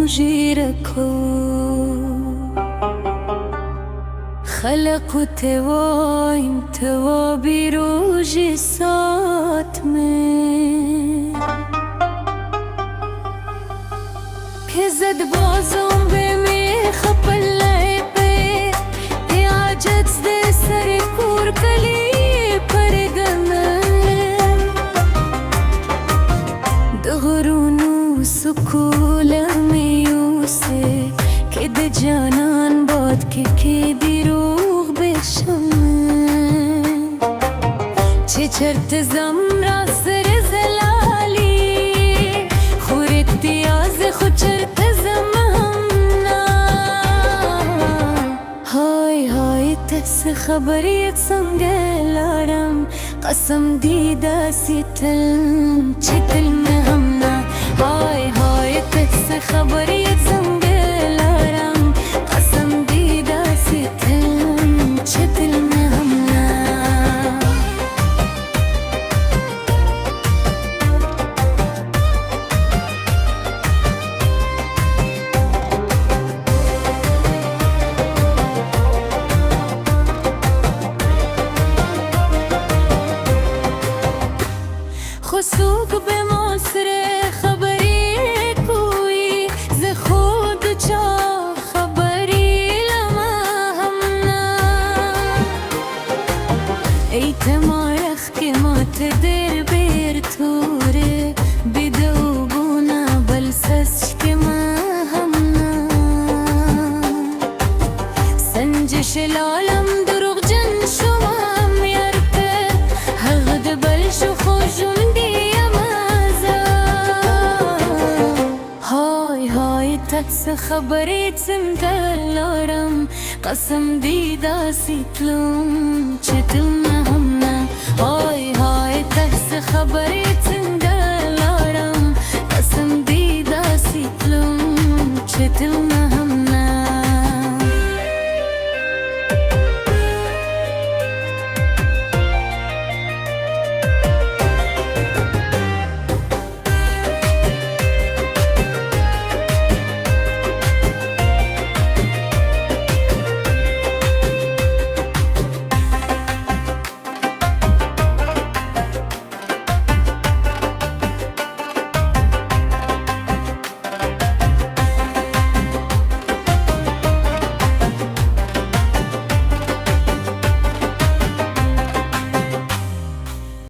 روجي ركو خلقت وانت وبروجي صوت من كزد بازم بمي خبل لعبه عجز دي سر کور کلی پرگنه دغرونو سکول میوسه که ده جانان باد که دروغ بشمه چه چرت زمرا سر زلالی خورت دیاز خود چرت زمنا های های تس خبریت سنگلارم قسم دیده سیتل چتل مهمنا های های تس خبریت سنگلارم قسم دیده سیتل چتل مهمنا خسوق به مصر خبری کوی ز خود چا خبری لما همنا ای تمارخ که مات در بیر توره بدو بونا بلسش که ما همنا سنجش العالم دروغ جن شما میرته هغد بلشو خوشون تس خبريت سمدلارم قسم ديدا سيتلوم چتلنا همنا هاي هاي تس خبريت سمدلارم قسم ديدا سيتلوم چتلنا